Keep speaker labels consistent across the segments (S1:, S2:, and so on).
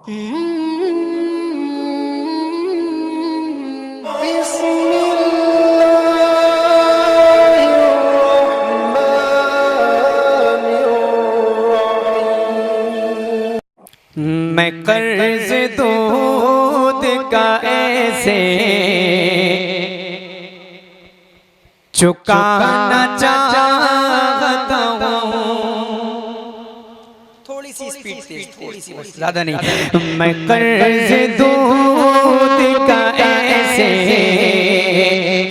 S1: मैं कर्ज दूध का ऐसे चुकाना चाहता हूँ। थोड़ी सी स्पीड तेज, थोड़ी सी बस, ज़्यादा नहीं। मैं कर्ज दूध का ऐसे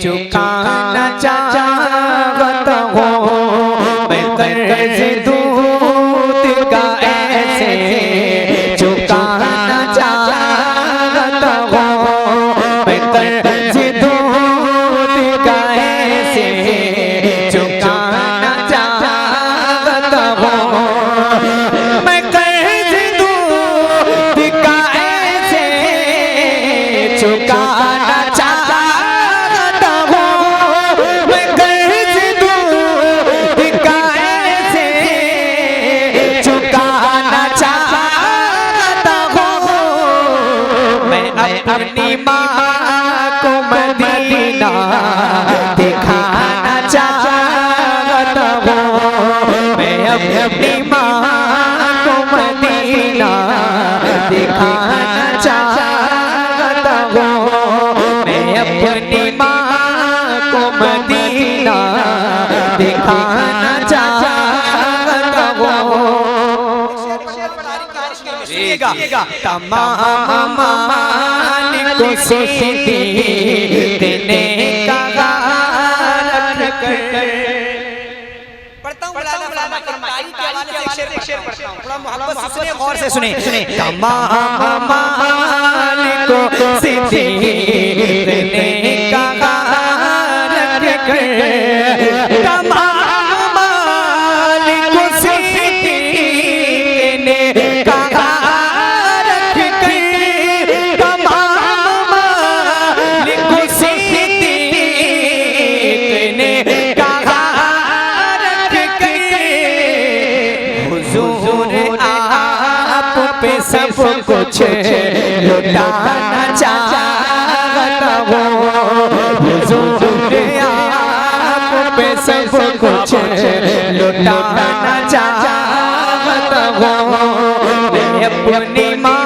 S1: चुकाना चाहता हूँ। मैं कर्ज दूध का ऐसे चुकाना चाहता हूँ। मैं कर्ज दूध का ऐसे चुकाना चाहता हूँ। मैं कर्ज दूध का ऐसे चुकाना चाहता हूँ। मैं कर्ज दूध का ऐसे चुकाना चाहता हूँ। मैं अपनी माँ को मदीना दिखाना चाहता हूँ। मैं अपनी माँ को मदीना दिखाना चाहता हूँ। मैं अपनी माँ को मदीना दिखाना चाहता हूँ। तमाम मालिक से देने का रख कर पढ़ता हूँ। थोड़ा मोहब्बत से सुनिए, गौर से सुनिए। तमाम मालिक से देने का रख कर, तमाम मालिक से देने का रख कर, तमाम मालिक से देने का रख कर, हुजूर आप पे सब कुछ लुटाना चाहता हूँ। हुजूर आप पे सब कुछ लुटाना चाहता हूँ। मैं अपनी माँ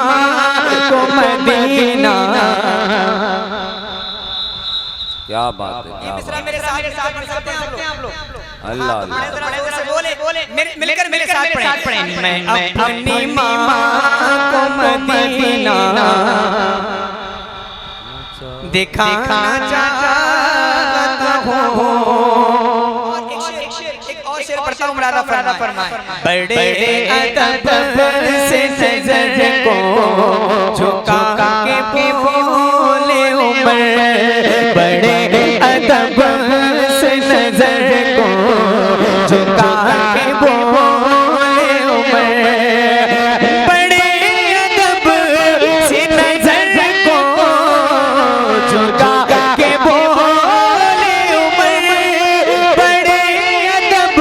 S1: को मदीना।
S2: क्या बात है, क्या बात
S1: मेरे साथ पढ़ सकते हैं आप लोग।
S2: अल्लाह अल्लाह।
S1: बोले मिलकर मेरे साथ पढ़ें। मैं अपनी माँ को मदीना दिखाना चाहता हूँ। एक और शेर पढ़ता हूँ, मुरादा फरमाए। बड़े अदब से नजर को झुका के बोले उमर। बड़े अदब से नजर को झुका के बोले उमर। बड़े अदब से नजर को झुका के बोले उमर। बड़े अदब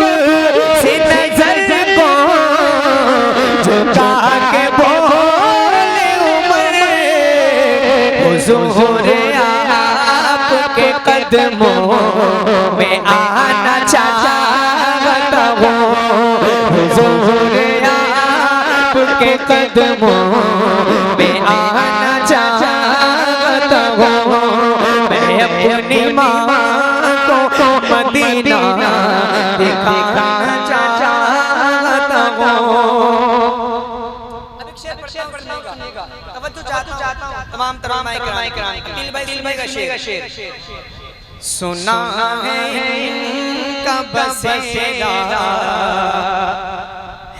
S1: से नजर को झुका के बोले उमर। हुजूर आपके कदमों में आना चाहता हूँ। हुजूर आपके कदमों में आना चाहता हूँ। मैं अपनी माँ को मदीना दिखाना चाहता हूँ। अब एक शेर पढ़ने का तवज्जो चाहता हूँ तमाम दिल भाई का शेर। सुना है कब बसेरा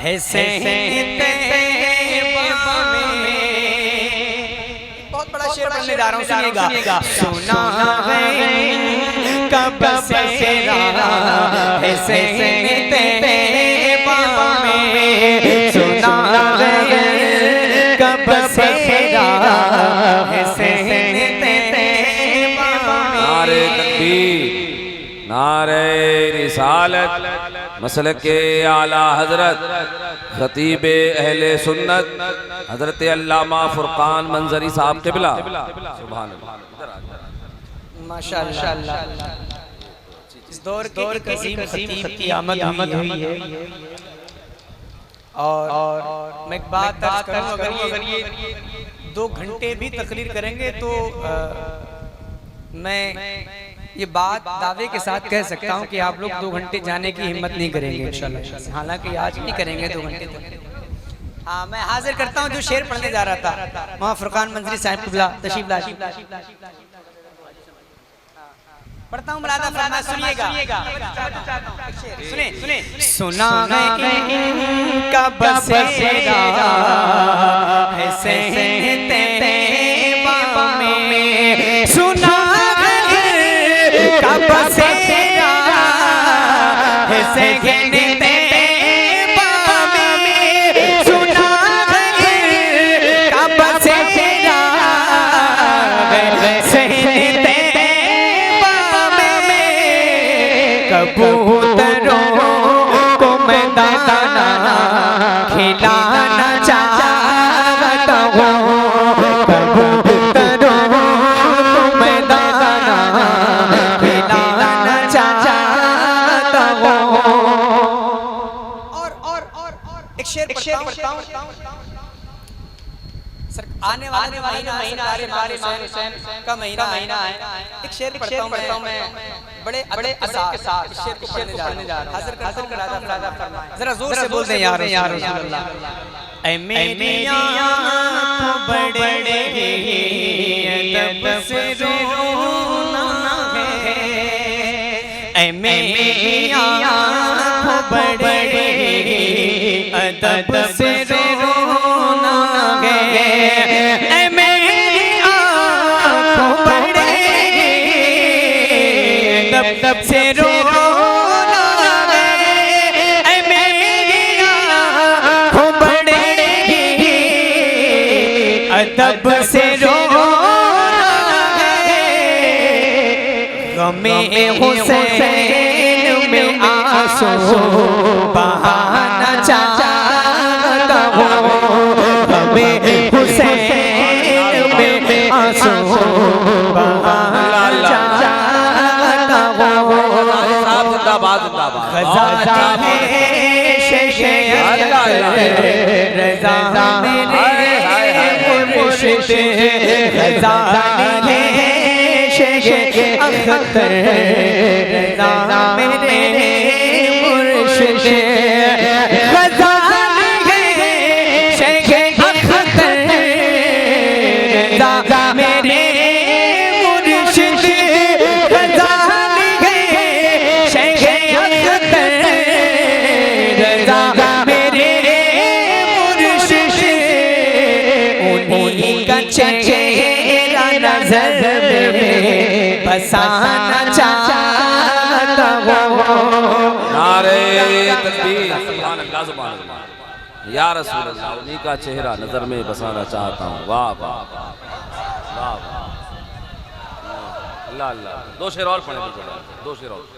S1: है सहते में। बहुत बड़ा शेर पढ़ने जा रहा हूँ, सुनिएगा। सुना है कब बसेरा है सहते में। सुना है कब बसेरा है सहते में।
S2: नारे तकबीर, नारे रिसालत, मसल के आला हजरत खतीब अहले सुन्नत हजरत अल्लामा फुरकान मंजरी साहब क़िबला सुभान अल्लाह।
S1: माशाअल्लाह। इस दौर के एक अजीम खतीब की आमद हुई है और मैं एक बात अर्ज करूं, अगर ये 2 घंटे भी तकरीर करेंगे तो मैं ये बात दावे के साथ कह सकता हूँ कि आप लोग 2 घंटे जाने की हिम्मत नहीं करेंगे इंशाल्लाह। हालांकि आज नहीं करेंगे 2 घंटे तक। हाँ, मैं हाजिर करता हूँ जो शेर पढ़ने जा रहा था, वहाँ फुरकान मंजरी साहब क़िबला तशरीफ ला। पढ़ता हूँ मुरादा फरमा, सुनिएगा। सुने सुना का बसेरा है सहते में, सुना का बसेरा है सहते में, सुना का बसेरा है सहते कबूतरों को मैं दाना खिलाना चाहता हूँ, कबूतरों को मैं दाना खिलाना चाहता हूँ। और एक शेर पढ़ता हूँ। आने वाले महीना का महीना है। एक शेर पढ़ता हूँ मैं, बड़े अदब के साथ शेर को पढ़ने जा रहा हूँ। हाजिर करता हूँ, जरा जोर से बोल दें यार रसूल अल्लाह। ऐ मेरी आँखों बड़े अदब से रोना है, ऐ मेरी आँखों बड़े अदब से रोना है, ऐ मेरी आँखों बड़े अदब से रोना है, ऐ मेरी आँखों बड़े अदब से रोना है, गमे हुसैन में आंसू बहाना चाहता हूँ, गमे हुसैन में आंसू बहाना चाहता हूँ।
S2: जिंदाबाद जिंदाबाद।
S1: खजाना शेखे रज़ा मेरे मुर्शिद, खजाना शेखे अख्तर रज़ा मेरे मुर्शिद, खजाना शेखे अख्तर रज़ा मेरे मुर्शिद, खजाना शेखे अख्तर रज़ा मेरे मुर्शिद, उन्हीं का चेहरा नज़र में बसाना चाहता हूँ।
S2: नारे तकबीर, सुभान अल्लाह सुभान अल्लाह। या रसूल अल्लाह, उन्हीं का चेहरा नजर में बसाना चाहता हूँ। वाह वाह वाह वाह, अल्लाह अल्लाह। 2 शेर और पढ़े, 2 शेर और।